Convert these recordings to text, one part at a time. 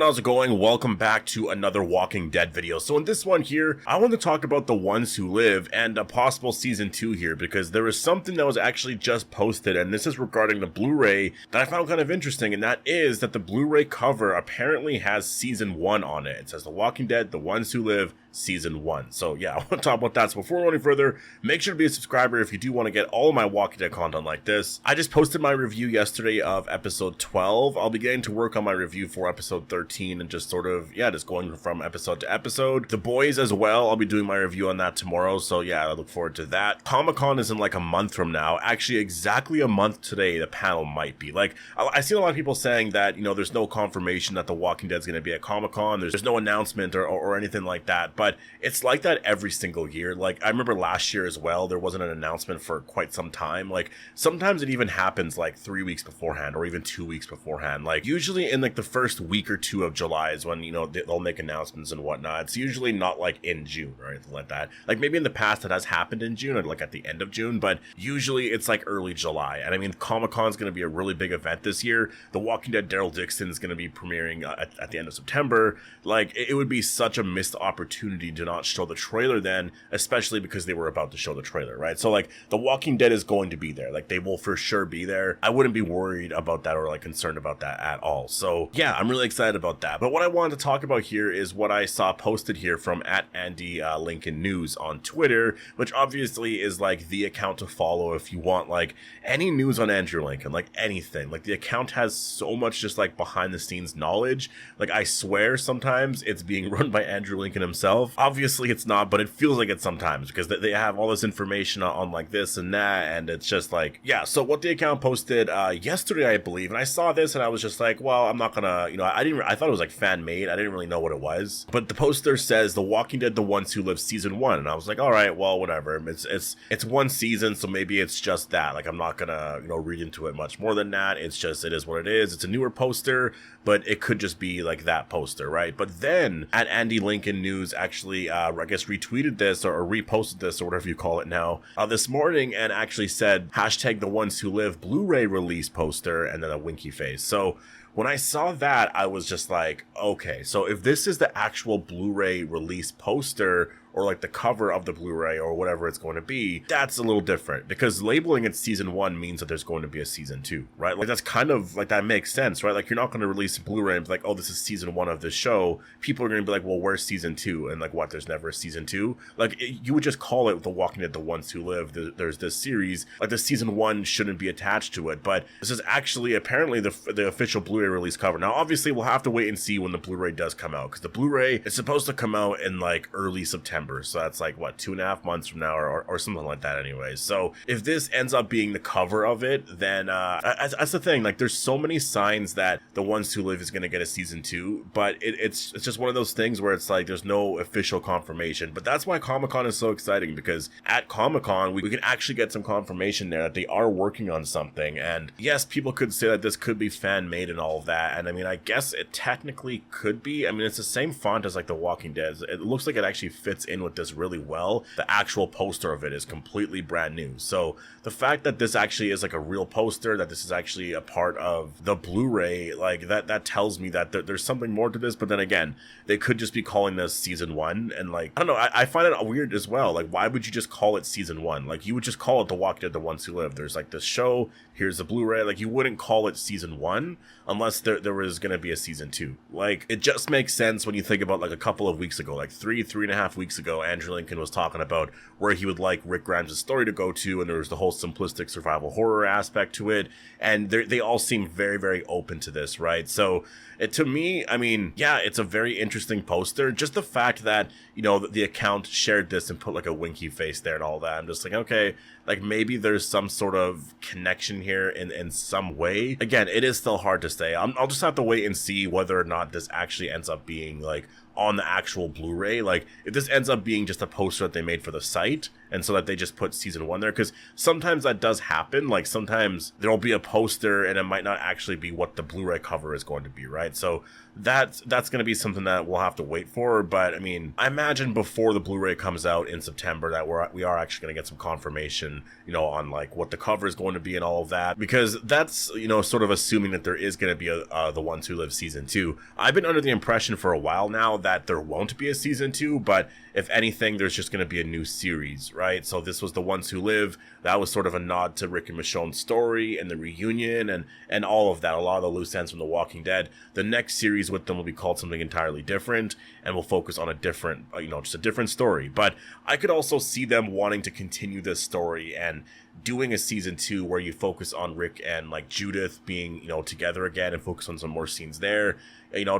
how's it going? Welcome back to another Walking Dead video. So in this one here, I want to talk about The Ones Who Live and a possible season 2 here, because there was something that was actually just posted, and this is regarding the Blu-ray that I found kind of interesting, and that is that the Blu-ray cover apparently has season 1 on it. It says The Walking Dead, The Ones Who Live, season 1. So yeah, I want to talk about that. So before we go any further, make sure to be a subscriber if you do want to get all of my Walking Dead content like this. I just posted my review yesterday of episode 12. I'll be getting to work on my review for episode 13 and just sort of, just going from episode to episode. The Boys as well, I'll be doing my review on that tomorrow. So yeah, I look forward to that. Comic-Con is in like a month from now. Actually, exactly a month today, the panel might be. Like, I've seen a lot of people saying that, there's no confirmation that The Walking Dead is going to be at Comic-Con. There's no announcement or anything like that. But it's like that every single year. Like, I remember last year as well, there wasn't an announcement for quite some time. Like, sometimes it even happens like 3 weeks beforehand or even 2 weeks beforehand. Like, usually in like the first week or two of July is when, they'll make announcements and whatnot. It's usually not like in June or anything like that. Like, maybe in the past it has happened in June or like at the end of June, but usually it's like early July. And I mean, Comic-Con is going to be a really big event this year. The Walking Dead Daryl Dixon is going to be premiering at the end of September. Like, it would be such a missed opportunity to not show the trailer then, especially because they were about to show the trailer, right? So like, The Walking Dead is going to be there. Like, they will for sure be there. I wouldn't be worried about that or like concerned about that at all. So yeah, I'm really excited about that. But what I wanted to talk about here is what I saw posted here from @AndyLincoln News on Twitter, which obviously is like the account to follow if you want like any news on Andrew Lincoln, like anything. Like, the account has so much just like behind the scenes knowledge. Like, I swear sometimes it's being run by Andrew Lincoln himself. Obviously it's not, but it feels like it sometimes because they have all this information on like this and that, and it's just like, yeah. So what the account posted yesterday, I believe, and I saw this and I was just like, well, I'm not gonna, I thought it was like fan made. I didn't really know what it was, but the poster says The Walking Dead, The Ones Who Live season 1, and I was like, all right, well, whatever. It's one season, so maybe it's just that. Like, I'm not gonna read into it much more than that. It's just, it is what it is. It's a newer poster, but it could just be like that poster, right? But then @AndyLincoln News actually I guess retweeted this or reposted this or whatever you call it now this morning, and actually said #The Ones Who Live Blu-ray release poster, and then a winky face. So when I saw that, I was just like, okay, so if this is the actual Blu-ray release poster or like the cover of the Blu-ray or whatever it's going to be, that's a little different, because labeling it season 1 means that there's going to be a season 2, right? Like, that's kind of like, that makes sense, right? Like, you're not going to release a Blu-ray and be like, oh, this is season 1 of this show. People are going to be like, well, where's season 2? And like, what, there's never a season 2? Like, you would just call it The Walking Dead, The Ones Who Live. There's this series. Like, the season 1 shouldn't be attached to it, but this is actually apparently the official Blu-ray release cover. Now, obviously, we'll have to wait and see when the Blu-ray does come out, because the Blu-ray is supposed to come out in like early September. So that's like, what, 2.5 months from now or something like that anyways. So if this ends up being the cover of it, then that's the thing. Like, there's so many signs that The Ones Who Live is going to get a season 2, but it's just one of those things where it's like, there's no official confirmation. But that's why Comic-Con is so exciting, because at Comic-Con, we can actually get some confirmation there that they are working on something. And yes, people could say that this could be fan-made and all of that. And I mean, I guess it technically could be. I mean, it's the same font as like The Walking Dead. It looks like it actually fits in with this really well. The actual poster of it is completely brand new. So the fact that this actually is like a real poster, that this is actually a part of the Blu-ray, like that tells me that there's something more to this. But then again, they could just be calling this season 1, and like, I don't know, I find it weird as well. Like, why would you just call it season 1? Like, you would just call it The Walking Dead, The Ones Who Live. There's like this show, here's the Blu-ray. Like, you wouldn't call it season 1 unless there was going to be a season 2. Like, it just makes sense when you think about like a couple of weeks ago, like 3.5 weeks ago, Andrew Lincoln was talking about where he would like Rick Grimes' story to go to, and there was the whole simplistic survival horror aspect to it, and they all seem very, very open to this, right? So to me, I mean, yeah, it's a very interesting poster. Just the fact that, the account shared this and put like a winky face there and all that, I'm just like, okay, like, maybe there's some sort of connection here in some way. Again, it is still hard to say. I'll just have to wait and see whether or not this actually ends up being like on the actual Blu-ray. Like, if this ends up being just a poster that they made for the site, and so that they just put season 1 there, because sometimes that does happen. Like, sometimes there'll be a poster and it might not actually be what the Blu-ray cover is going to be, right? So that's going to be something that we'll have to wait for. But I mean, I imagine before the Blu-ray comes out in September that we are actually going to get some confirmation, on like what the cover is going to be and all of that, because that's, sort of assuming that there is going to be The Ones Who Live season 2. I've been under the impression for a while now that there won't be a season 2, but if anything, there's just going to be a new series, right? So this was The Ones Who Live. That was sort of a nod to Rick and Michonne's story and the reunion and all of that, a lot of the loose ends from The Walking Dead. The next series with them will be called something entirely different, and will focus on a different, just a different story. But I could also see them wanting to continue this story and doing a season 2 where you focus on Rick and like Judith being, together again, and focus on some more scenes there.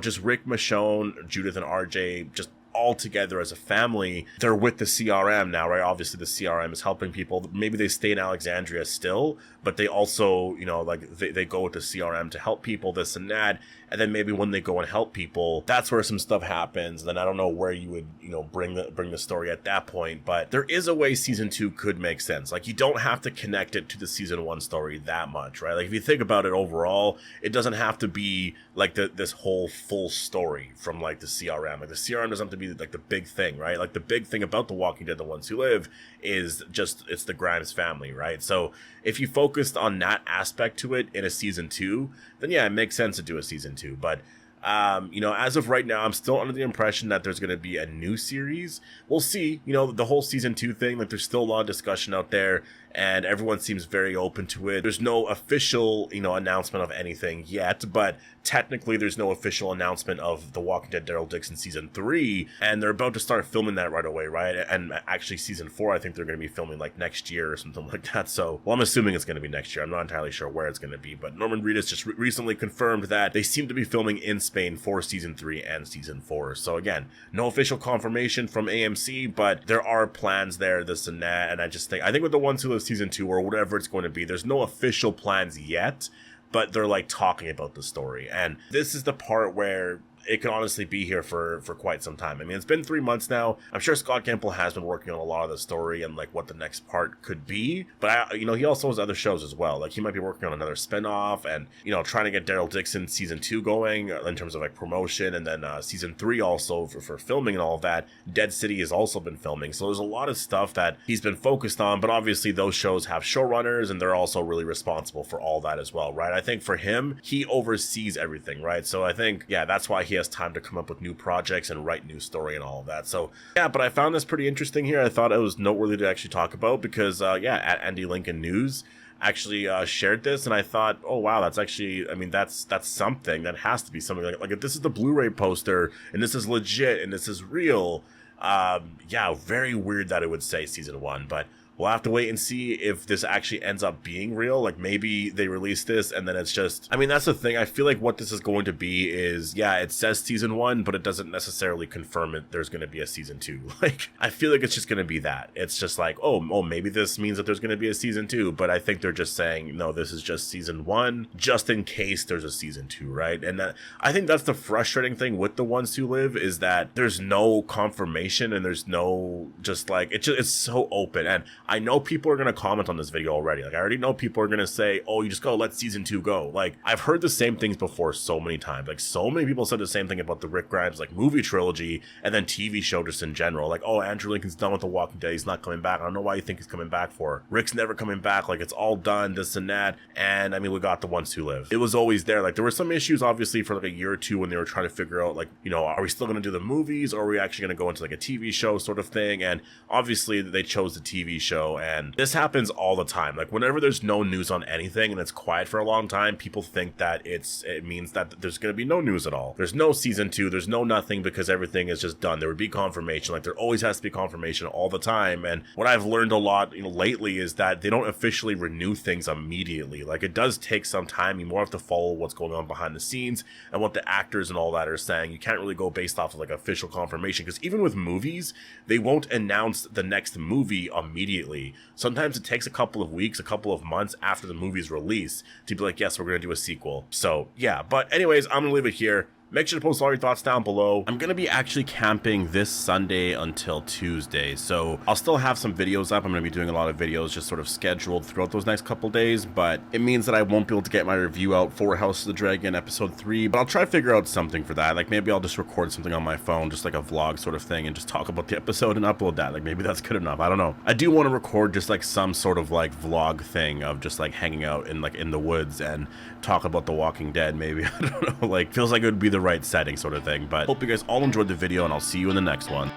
Just Rick, Michonne, Judith, and RJ just all together as a family. They're with the CRM now, right? Obviously the CRM is helping people. Maybe they stay in Alexandria still, but they also, they go with the CRM to help people, this and that. And then maybe when they go and help people, that's where some stuff happens. And then I don't know where you would, bring the story at that point. But there is a way season 2 could make sense. Like, you don't have to connect it to the season 1 story that much, right? Like, if you think about it overall, it doesn't have to be like this whole full story from like the CRM. Like, the CRM doesn't have to be like the big thing, right? Like, the big thing about The Walking Dead, The Ones Who Live, is just, it's the Grimes family, right? So if you focused on that aspect to it in a season 2, then yeah, it makes sense to do a season 2. But as of right now, I'm still under the impression that there's going to be a new series. We'll see. The whole season 2 thing, like, there's still a lot of discussion out there, and everyone seems very open to it. There's no official, announcement of anything yet, but technically there's no official announcement of The Walking Dead Daryl Dixon season 3, and they're about to start filming that right away, right? And actually season 4, I think they're going to be filming like next year or something like that. So, well, I'm assuming it's going to be next year. I'm not entirely sure where it's going to be, but Norman Reedus just recently confirmed that they seem to be filming in Spain for season 3 and season 4. So again, no official confirmation from AMC, but there are plans there, this and that. And I think with The Ones Who Live season 2 or whatever it's going to be, there's no official plans yet, but they're like talking about the story. And this is the part where it could honestly be here for quite some time. I mean, it's been 3 months now. I'm sure Scott Gimple has been working on a lot of the story and like what the next part could be. But he also has other shows as well. Like, he might be working on another spinoff and, trying to get Daryl Dixon season 2 going in terms of like promotion. And then season 3 also for filming and all of that. Dead City has also been filming. So there's a lot of stuff that he's been focused on. But obviously those shows have showrunners, and they're also really responsible for all that as well, right? I think for him, he oversees everything, right? So I think, yeah, that's why he has time to come up with new projects and write new story and all of that. So yeah, but I found this pretty interesting here. I thought it was noteworthy to actually talk about because at Andy Lincoln News actually shared this, and I thought, oh wow, that's actually, I mean, that's something. That has to be something. Like if this is the Blu-ray poster and this is legit and this is real, very weird that it would say season 1, but we'll have to wait and see if this actually ends up being real. Like, maybe they release this and then it's just, I mean, that's the thing. I feel like what this is going to be is, yeah, it says season 1, but it doesn't necessarily confirm it. There's going to be a season 2. Like, I feel like it's just going to be that. It's just like, oh, maybe this means that there's going to be a season 2, but I think they're just saying, no, this is just season 1, just in case there's a season 2, right? And I think that's the frustrating thing with The Ones Who Live, is that there's no confirmation and there's no, just like, it's so open. And I know people are going to comment on this video already. Like, I already know people are going to say, oh, you just gotta let season 2 go. Like, I've heard the same things before so many times. Like, so many people said the same thing about the Rick Grimes, like, movie trilogy and then TV show just in general. Like, oh, Andrew Lincoln's done with The Walking Dead. He's not coming back. I don't know why you think he's coming back for. Rick's never coming back. Like, it's all done, this and that. And, I mean, we got The Ones Who Live. It was always there. Like, there were some issues, obviously, for like a year or two when they were trying to figure out, like, are we still going to do the movies, or are we actually going to go into like a TV show sort of thing? And obviously they chose the TV show, and this happens all the time. Like, whenever there's no news on anything and it's quiet for a long time, people think that it means that there's going to be no news at all. There's no season 2, there's no nothing, because everything is just done. There would be confirmation. Like, there always has to be confirmation all the time. And what I've learned a lot, lately, is that they don't officially renew things immediately. Like, it does take some time. You more have to follow what's going on behind the scenes and what the actors and all that are saying. You can't really go based off of like official confirmation, because even with movies, they won't announce the next movie immediately. Sometimes it takes a couple of weeks, a couple of months after the movie's release to be like, yes, we're going to do a sequel. So yeah, but anyways, I'm going to leave it here. Make sure to post all your thoughts down below. I'm gonna be actually camping this Sunday until Tuesday, so I'll still have some videos up. I'm gonna be doing a lot of videos just sort of scheduled throughout those next couple days, but it means that I won't be able to get my review out for House of the Dragon episode 3, but I'll try to figure out something for that. Like maybe I'll just record something on my phone, just like a vlog sort of thing, and just talk about the episode and upload that. Like maybe that's good enough. I don't know. I do want to record just like some sort of like vlog thing of just like hanging out in like in the woods and talk about The Walking Dead maybe. I don't know, like feels like it would be the right setting sort of thing. But hope you guys all enjoyed the video, and I'll see you in the next one.